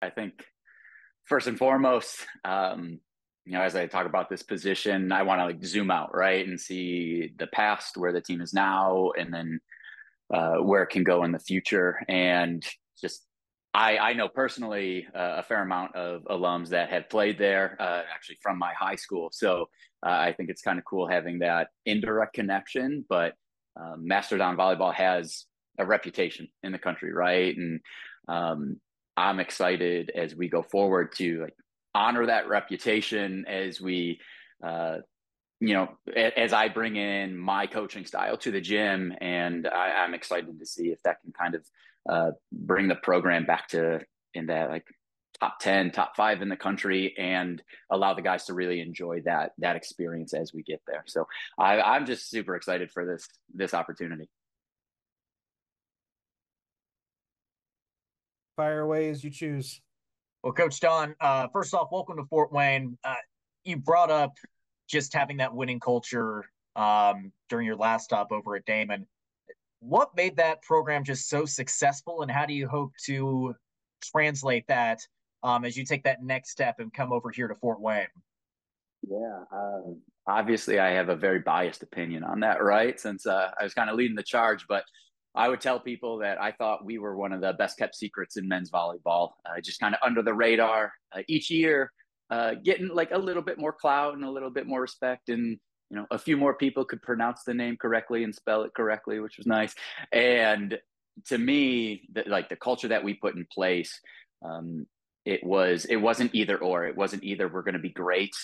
I think first and foremost, as I talk about this position, I want to like zoom out, right, and see the past, where the team is now, and then where it can go in the future. And just, I know personally a fair amount of alums that have played there, actually from my high school. So I think it's kind of cool having that indirect connection. But Mastodon volleyball has a reputation in the country, right? And I'm excited as we go forward to like honor that reputation as we as I bring in my coaching style to the gym, and I'm excited to see if that can kind of bring the program back to in that like top 10, top 5 in the country, and allow the guys to really enjoy that experience as we get there. So I'm just super excited for this opportunity. Fire away as you choose. Well, Coach Don, first off, welcome to Fort Wayne. You brought up just having that winning culture during your last stop over at Damon. What made that program just so successful, and how do you hope to translate that as you take that next step and come over here to Fort Wayne? Yeah, obviously I have a very biased opinion on that, right? Since I was kind of leading the charge, but I would tell people that I thought we were one of the best kept secrets in men's volleyball, just kind of under the radar each year, getting like a little bit more clout and a little bit more respect. And, a few more people could pronounce the name correctly and spell it correctly, which was nice. And to me, the culture that we put in place, it wasn't either or. It wasn't either we're going to be great.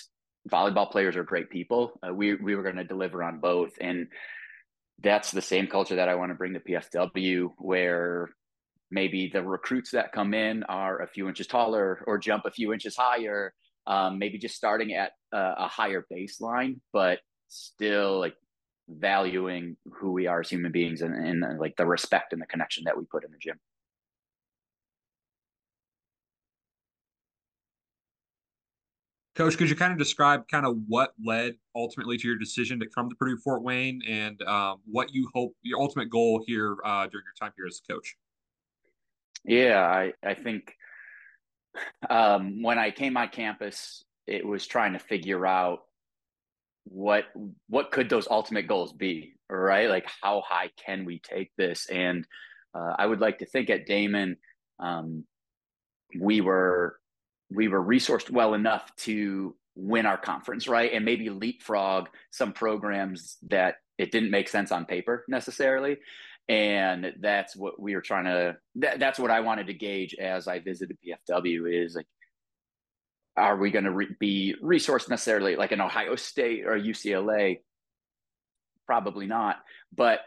Volleyball players are great people. We were going to deliver on both. And that's the same culture that I want to bring to PFW, where maybe the recruits that come in are a few inches taller or jump a few inches higher, maybe just starting at a higher baseline, but still like valuing who we are as human beings, and like the respect and the connection that we put in the gym. Coach, could you kind of describe kind of what led ultimately to your decision to come to Purdue Fort Wayne, and what you hope your ultimate goal here during your time here as a coach? Yeah, I think when I came on campus, it was trying to figure out what could those ultimate goals be, right? Like how high can we take this? And I would like to think at Damon, we were resourced well enough to win our conference, right? And maybe leapfrog some programs that it didn't make sense on paper necessarily. And that's what we were trying to, that's what I wanted to gauge as I visited PFW, is like, are we going to be resourced necessarily like an Ohio State or UCLA? Probably not. But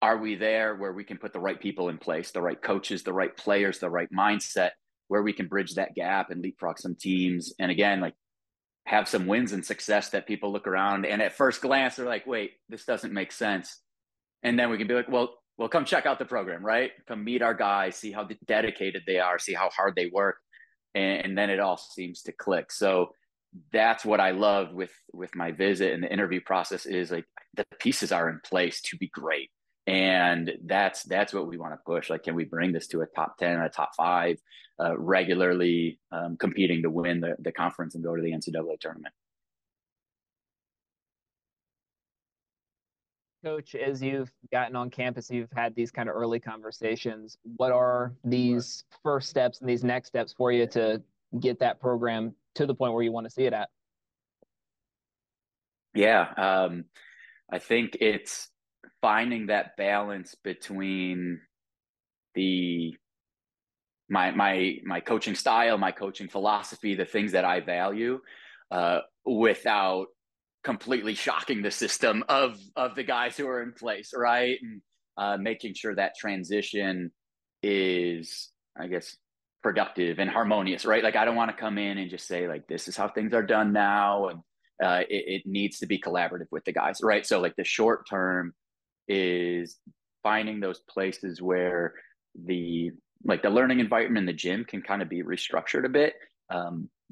are we there where we can put the right people in place, the right coaches, the right players, the right mindset, where we can bridge that gap and leapfrog some teams? And again, like have some wins and success that people look around and at first glance, they're like, wait, this doesn't make sense. And then we can be like, well, come check out the program, right? Come meet our guys, see how dedicated they are, see how hard they work. And then it all seems to click. So that's what I loved with my visit and the interview process, is like the pieces are in place to be great. And that's what we want to push. Like, can we bring this to a top 10, a top 5, regularly competing to win the conference and go to the NCAA tournament? Coach, as you've gotten on campus, you've had these kind of early conversations. What are these first steps and these next steps for you to get that program to the point where you want to see it at? Yeah, I think it's finding that balance between my coaching style, my coaching philosophy, the things that I value, without completely shocking the system of the guys who are in place, right? And making sure that transition is, I guess, productive and harmonious, right? Like I don't want to come in and just say like, this is how things are done now. And it needs to be collaborative with the guys, right? So like the short term is finding those places where the learning environment in the gym can kind of be restructured a bit,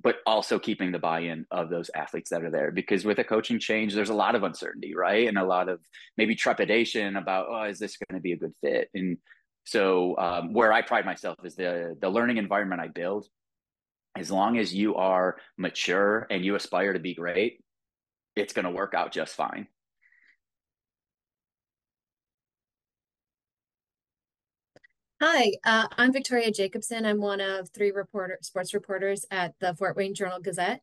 but also keeping the buy-in of those athletes that are there. Because with a coaching change, there's a lot of uncertainty, right? And a lot of maybe trepidation about, oh, is this going to be a good fit? And So where I pride myself is the learning environment I build. As long as you are mature and you aspire to be great, it's going to work out just fine. Hi, I'm Victoria Jacobson. I'm one of 3 sports reporters at the Fort Wayne Journal-Gazette.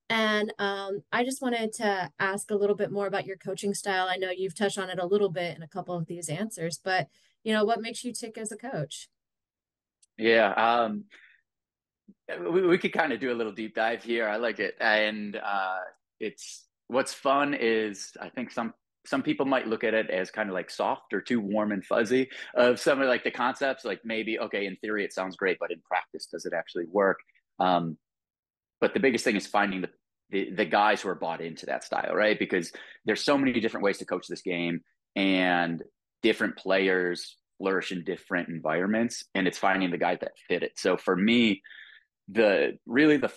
And I just wanted to ask a little bit more about your coaching style. I know you've touched on it a little bit in a couple of these answers, but what makes you tick as a coach? Yeah, we could kind of do a little deep dive here. I like it. And it's what's fun is I think some people might look at it as kind of like soft or too warm and fuzzy of some of like the concepts, like maybe, okay, in theory it sounds great, but in practice, does it actually work? But the biggest thing is finding the guys who are bought into that style, right? Because there's so many different ways to coach this game, and different players flourish in different environments, and it's finding the guys that fit it. So for me, the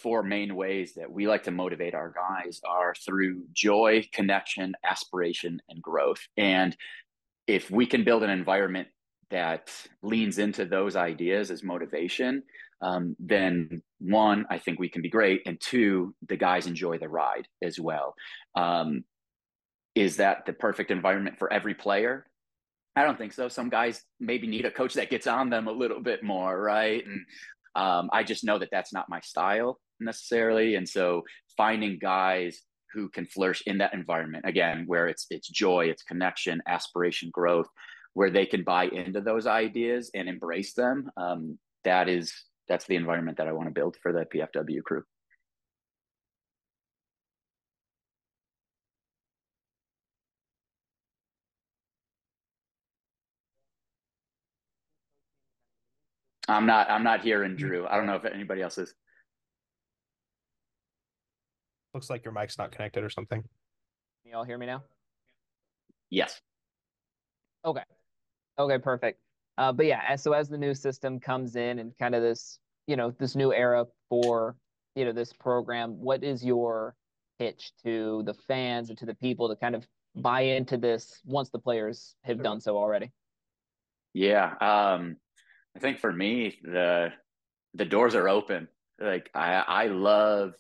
4 main ways that we like to motivate our guys are through joy, connection, aspiration, and growth. And if we can build an environment that leans into those ideas as motivation, then 1, I think we can be great, and 2, the guys enjoy the ride as well. Is that the perfect environment for every player? I don't think so. Some guys maybe need a coach that gets on them a little bit more, right? And I just know that that's not my style necessarily. And so finding guys who can flourish in that environment, again, where it's joy, it's connection, aspiration, growth, where they can buy into those ideas and embrace them, that's the environment that I want to build for the PFW crew. I'm not hearing Drew. I don't know if anybody else is. Looks like your mic's not connected or something. Can you all hear me now? Yes. Okay. Okay, perfect. But yeah, so as the new system comes in and kind of this, this new era for, this program, what is your pitch to the fans and to the people to kind of buy into this once the players have done so already? Yeah. I think for me, the doors are open. Like I love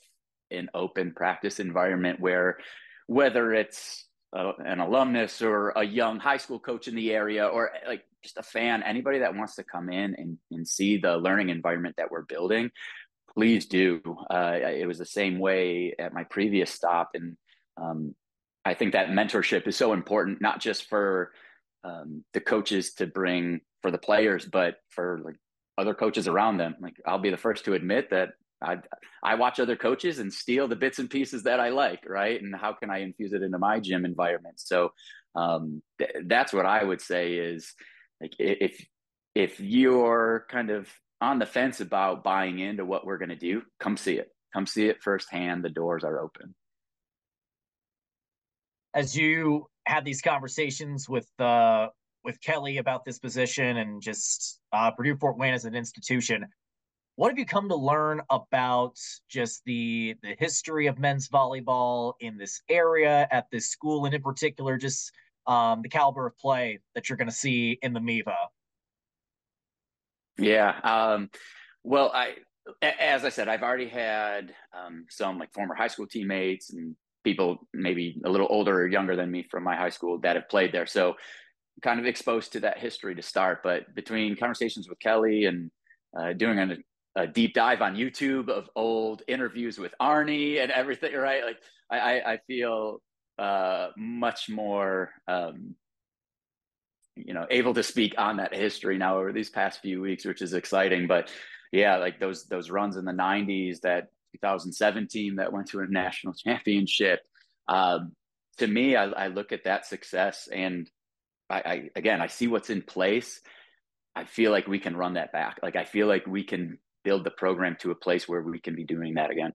an open practice environment where, whether it's an alumnus or a young high school coach in the area, or like just a fan, anybody that wants to come in and see the learning environment that we're building, please do. It was the same way at my previous stop. And I think that mentorship is so important, not just for the coaches to bring for the players, but for like other coaches around them. Like, I'll be the first to admit that I watch other coaches and steal the bits and pieces that I like, right? And how can I infuse it into my gym environment? So that's what I would say is, like, if you're kind of on the fence about buying into what we're going to do, come see it firsthand. The doors are open. As you had these conversations with Kelly about this position and just Purdue Fort Wayne as an institution, what have you come to learn about just the history of men's volleyball in this area at this school, and in particular, just the caliber of play that you're going to see in the MIVA? Yeah. Well, as I said, I've already had some like former high school teammates and people maybe a little older or younger than me from my high school that have played there. So kind of exposed to that history to start. But between conversations with Kelly and doing a deep dive on YouTube of old interviews with Arnie and everything, right? Like I feel much more able to speak on that history now over these past few weeks, which is exciting. But yeah, like those runs in the 90s, that 2017 that went to a national championship. To me, I look at that success, and I see what's in place. I feel like we can run that back. Like, I feel like we can build the program to a place where we can be doing that again.